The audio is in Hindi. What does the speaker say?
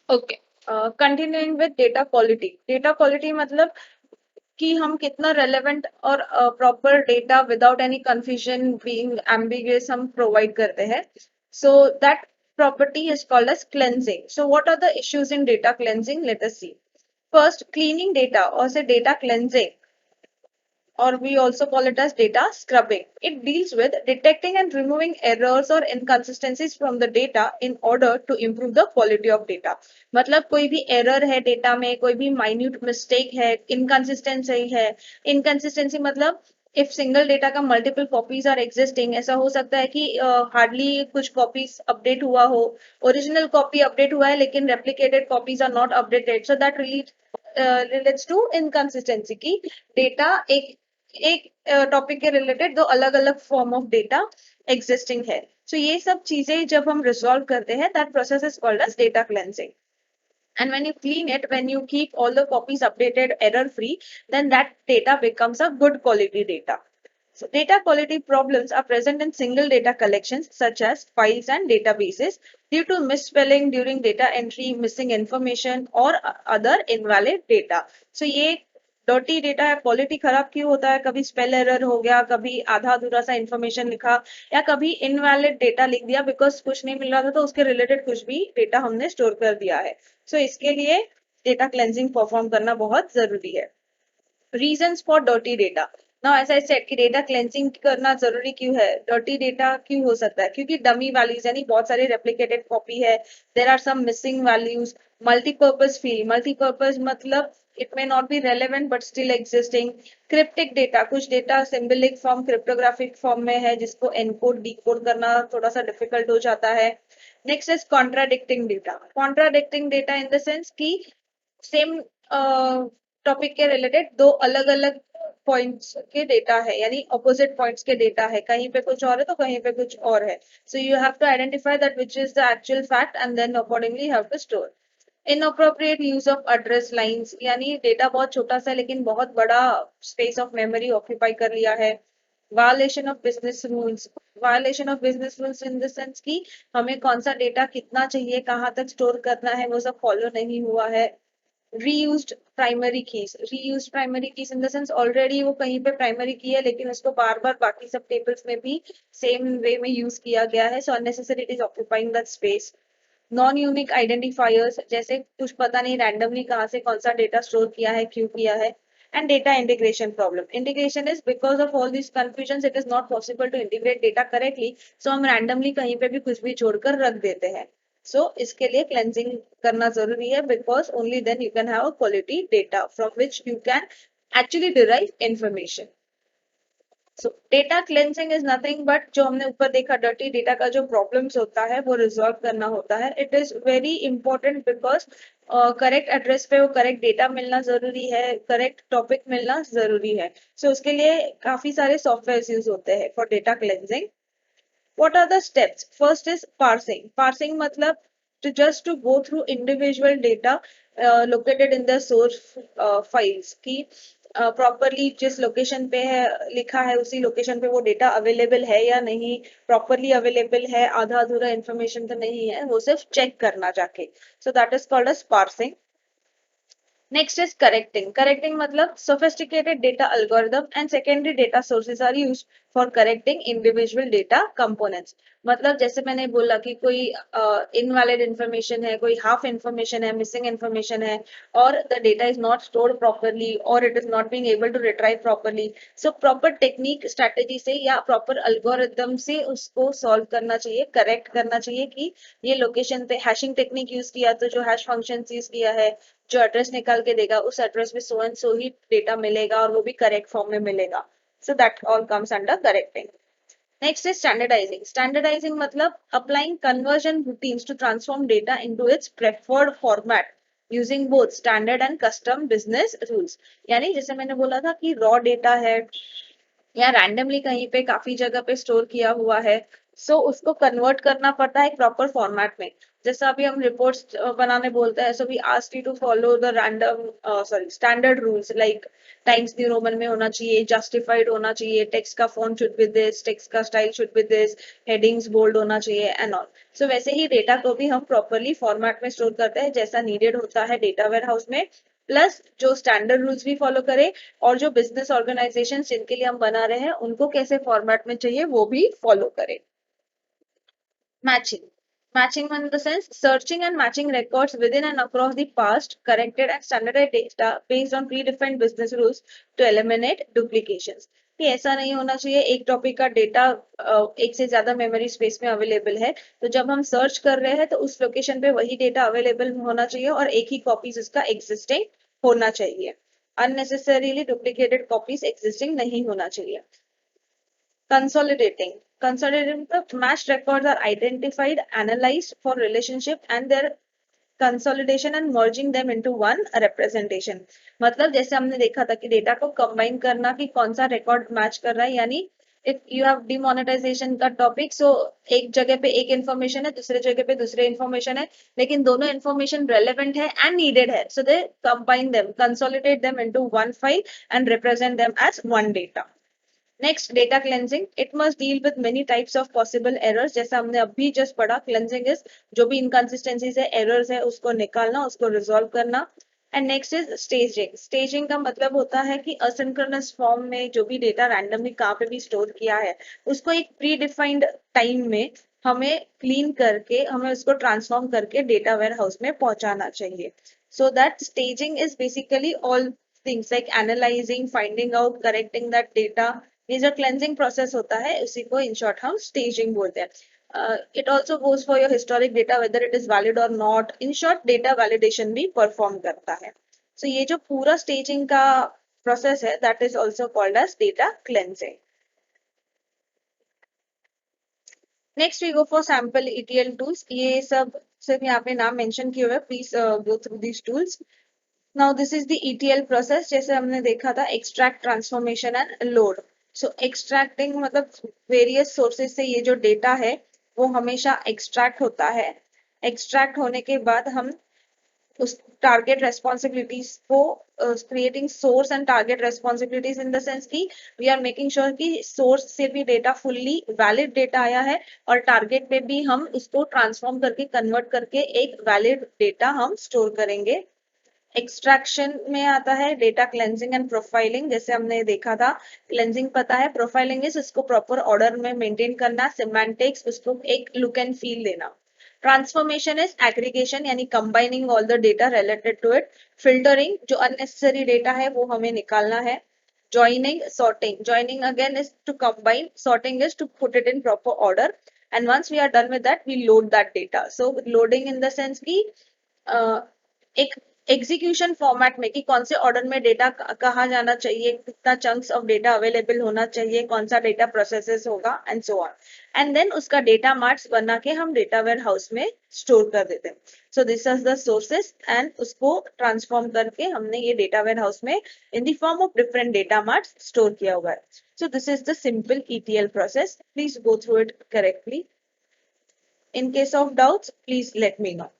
Okay, continuing with data quality. Data quality मतलब कि हम कितना रेलेवेंट और proper data without any confusion being ambiguous हम प्रोवाइड करते हैं। So that property is called as cleansing. So what are the issues in data cleansing? Let us see. First, cleaning data or say data cleansing, or we also call it as data scrubbing. It deals with detecting and removing errors or inconsistencies from the data in order to improve the quality of data. मतलब कोई भी error है data में, कोई भी minute mistake है, inconsistency है, inconsistency मतलब if single data का multiple copies are existing, ऐसा हो सकता है कि hardly कुछ copies update हुआ हो, original copy update हुआ है लेकिन replicated copies are not updated, so that really relates to inconsistency की डेटा एक टॉपिक के रिलेटेड दो अलग अलग फॉर्म ऑफ डेटा एग्जिस्टिंग है। सो ये सब चीजें जब हम रिजॉल्व करते हैं, that process is called as data cleansing. And when you clean it, when you keep all the copies updated error free, then that data becomes a good quality data. So data quality problems are present in single data collections such as files and databases due to misspelling during data entry, missing information or other invalid data. So ये डर्टी डेटा है, क्वालिटी खराब क्यों होता है? कभी स्पेल एरर हो गया, कभी आधा अधूरा सा इंफॉर्मेशन लिखा, या कभी इनवैलिड डेटा लिख दिया बिकॉज कुछ नहीं मिल रहा था तो उसके रिलेटेड कुछ भी डेटा हमने स्टोर कर दिया है। सो इसके लिए डेटा क्लेंजिंग परफॉर्म करना बहुत जरूरी है। Reasons for dirty data. Now as I said कि डेटा क्लेंजिंग करना जरूरी क्यों है? डर्टी डेटा क्यों हो सकता है? क्योंकि डमी वैल्यूज यानी बहुत सारी रेप्लिकेटेड कॉपी है, there are some missing values, multipurpose field, multipurpose मतलब it may not be relevant but still existing, cryptic data, कुछ data symbolic form, cryptographic form में है जिसको एनकोड डिकोड करना थोड़ा सा डिफिकल्ट हो जाता है। Next is contradicting data. Contradicting data in the sense कि सेम टॉपिक के रिलेटेड दो अलग अलग पॉइंट्स के डेटा है, यानी ऑपोजिट पॉइंट्स के डेटा है, कहीं पे कुछ और है तो कहीं पे कुछ और है। So you have to identify that which is the actual fact and then accordingly have to store. Inappropriate use of address lines, यानी डेटा बहुत छोटा सा लेकिन बहुत बड़ा स्पेस ऑफ मेमोरी ऑक्यूपाई कर लिया है। Violation of business rules. Violation of business rules in the sense कि हमें कौन सा डेटा कितना चाहिए, कहाँ तक स्टोर करना है, वो सब फॉलो नहीं हुआ है। Reused primary keys. Reused primary keys in the sense already वो कहीं पे प्राइमरी की है लेकिन उसको बार बार बाकी सब टेबल्स में भी सेम वे में यूज किया गया है, so unnecessary it is occupying that space. Non unique identifiers, जैसे कुछ पता नहीं रैंडमली कहाँ से कौन सा डेटा स्टोर किया है, क्यों किया है। And data integration problem. Integration is because of all this confusion it is not possible to integrate data correctly, so हम रैंडमली कहीं पे भी कुछ भी जोड़कर रख देते हैं। सो इसके लिए क्लेंजिंग करना जरूरी है because only then you can have quality data from which you can actually derive information. So data cleansing is nothing but जो हमने ऊपर देखा डर्टी डेटा का जो प्रॉब्लम्स होता है वो रिजॉल्व करना होता है। It is very important because correct address पे वो करेक्ट डेटा मिलना जरूरी है, करेक्ट टॉपिक मिलना जरूरी है। सो उसके लिए काफी सारे सॉफ्टवेयर यूज होते हैं for data cleansing. What are the steps? First is parsing. Parsing मतलब to just to go through individual data located in the source files की प्रॉपरली जिस लोकेशन पे है लिखा है उसी लोकेशन पे वो डेटा अवेलेबल है या नहीं, प्रॉपरली अवेलेबल है, आधा अधूरा इंफॉर्मेशन तो नहीं है, वो सिर्फ चेक करना जाके। So that is called as parsing. Next is correcting. Correcting matlab sophisticated data algorithm and secondary data sources are used for correcting individual data components. मतलब जैसे मैंने बोला कि कोई इनवैलिड इंफॉर्मेशन है, कोई हाफ इंफॉर्मेशन है, मिसिंग इंफॉर्मेशन है, और the data is not stored properly और it is not being able to retrieve properly. So proper technique strategy से या प्रॉपर अल्गोरिदम से उसको सॉल्व करना चाहिए, करेक्ट करना चाहिए कि ये लोकेशन पे हैशिंग टेक्निक यूज किया तो जो हैश फंक्शन यूज किया है, जो एड्रेस निकाल के देगा उस एड्रेस में so and so he data मिलेगा और वो भी करेक्ट फॉर्म में मिलेगा। So that all comes under correcting. Next is standardising. Standardising मतलब applying conversion routines to transform data into its preferred format using both standard and custom business rules. यानी जैसे मैंने बोला था कि रॉ डेटा है या रैंडमली कहीं पे काफी जगह पे स्टोर किया हुआ है, सो उसको कन्वर्ट करना पड़ता है एक प्रॉपर फॉर्मेट में। जैसा अभी हम रिपोर्ट्स बनाने बोलते हैं, so we ask you to follow the random sorry standard rules like Times New Roman में होना चाहिए, जस्टिफाइड होना चाहिए, टेक्स्ट का font should be this, text का style should be this, headings bold होना चाहिए एंड ऑल। सो वैसे ही डेटा को भी हम प्रॉपरली फॉर्मेट में स्टोर करते हैं जैसा नीडेड होता है डेटा वेयर हाउस में, प्लस जो स्टैंडर्ड रूल्स भी फॉलो करें और जो बिजनेस ऑर्गेनाइजेशन जिनके लिए हम बना रहे हैं उनको कैसे फॉर्मेट में चाहिए वो भी फॉलो करें। Matching. Matching in the sense searching and matching records within and across the past, corrected and standardized data based on predefined business rules to eliminate duplications. कि ऐसा नहीं होना चाहिए एक टॉपिक का डेटा एक से ज्यादा मेमोरी स्पेस में अवेलेबल है, तो जब हम सर्च कर रहे हैं तो उस लोकेशन पे वही डेटा अवेलेबल होना चाहिए और एक ही कॉपीज उसका एग्जिस्टिंग होना चाहिए। अननेसेसरीली डुप्लीकेटेड कॉपीज एग्जिस्टिंग नहीं होना चाहिए। Consolidating. Consolidating the matched records are identified, analyzed for relationship and their consolidation and merging them into one representation. मतलब जैसे हमने देखा था कि डेटा को कंबाइन करना कि कौन सा रिकॉर्ड मैच कर रहा है, यानी इफ यू हैव डिमोनेटाइजेशन का टॉपिक, सो एक जगह पे एक इन्फॉर्मेशन है, दूसरे जगह पे दूसरे इन्फॉर्मेशन है, लेकिन दोनों इन्फॉर्मेशन रेलेवेंट है एंड नीडेड है, so they combine them, consolidate them into one file and represent them as one data. Next data cleansing, it must deal with many types of possible errors, जैसा हमने अभी जस्ट पढ़ा। क्लेंजिंग इज जो भी इनकंसिस्टेंसीज है, एरर्स है, उसको निकालना, उसको रिजॉल्व करना। And next is staging. Staging का मतलब होता है कि असिंक्रोनस फॉर्म में जो भी डेटा रैंडमली कहाँ पे भी स्टोर किया है उसको एक प्री डिफाइंड टाइम में हमें क्लीन करके हमें उसको ट्रांसफॉर्म करके डेटा वेयर हाउस में पहुंचाना चाहिए। So that staging is basically all things like analysing, finding out, correcting that data. ये जो क्लेंजिंग प्रोसेस होता है उसी को इन शॉर्ट हम स्टेजिंग बोलते हैं। It also goes for your historic data whether it is valid और not. In short data validation भी परफॉर्म करता है। सो ये जो पूरा स्टेजिंग का प्रोसेस है that is also called as data cleansing. Next we go for sample ETL tools. ये सब सिर्फ यहाँ पे नाम मेंशन किए हुए, please go through these tools. Now this is the ETL process. जैसे हमने देखा था extract, transformation and load. So extracting मतलब वेरियस सोर्सेज से ये जो डेटा है वो हमेशा एक्सट्रैक्ट होता है। एक्सट्रैक्ट होने के बाद हम उस टारगेट रेस्पॉन्सिबिलिटीज को creating source and target responsibilities in the sense की वी आर मेकिंग श्योर कि सोर्स से भी डेटा फुल्ली वैलिड डेटा आया है और टारगेट पे भी हम उसको ट्रांसफॉर्म करके कन्वर्ट करके एक वैलिड डेटा हम स्टोर करेंगे। एक्सट्रैक्शन में आता है डेटा क्लेंजिंग एंड प्रोफाइलिंग। जैसे हमने देखा था क्लेंजिंग पता है, प्रोफाइलिंग इज उसको प्रॉपर ऑर्डर में मेंटेन करना, सिमेंटिक्स उसको एक लुक एंड फील देना। ट्रांसफॉर्मेशन इज एग्रीगेशन यानी combining all the data related to it. Filtering जो अननेसेसरी डेटा है वो हमें निकालना है। Joining, sorting. Joining again is to combine. Sorting is to put it in proper order. And once we are done with that, we load that data. So loading in the sense कि एक एग्जीक्यूशन फॉर्मेट में कि कौन से ऑर्डर में डेटा कहाँ जाना चाहिए, कितना चंक्स ऑफ डेटा अवेलेबल होना चाहिए, कौन सा डेटा प्रोसेसेस होगा and so on. And then उसका डेटा मार्ट्स बना के हम डेटा वेयर हाउस में स्टोर कर देते हैं। So this is the sources and उसको ट्रांसफॉर्म करके हमने ये डेटा वेयर हाउस में in the form of different data marts store किया हुआ है। So this is the simple ETL process. Please go through it correctly. In case of doubts, please let me know.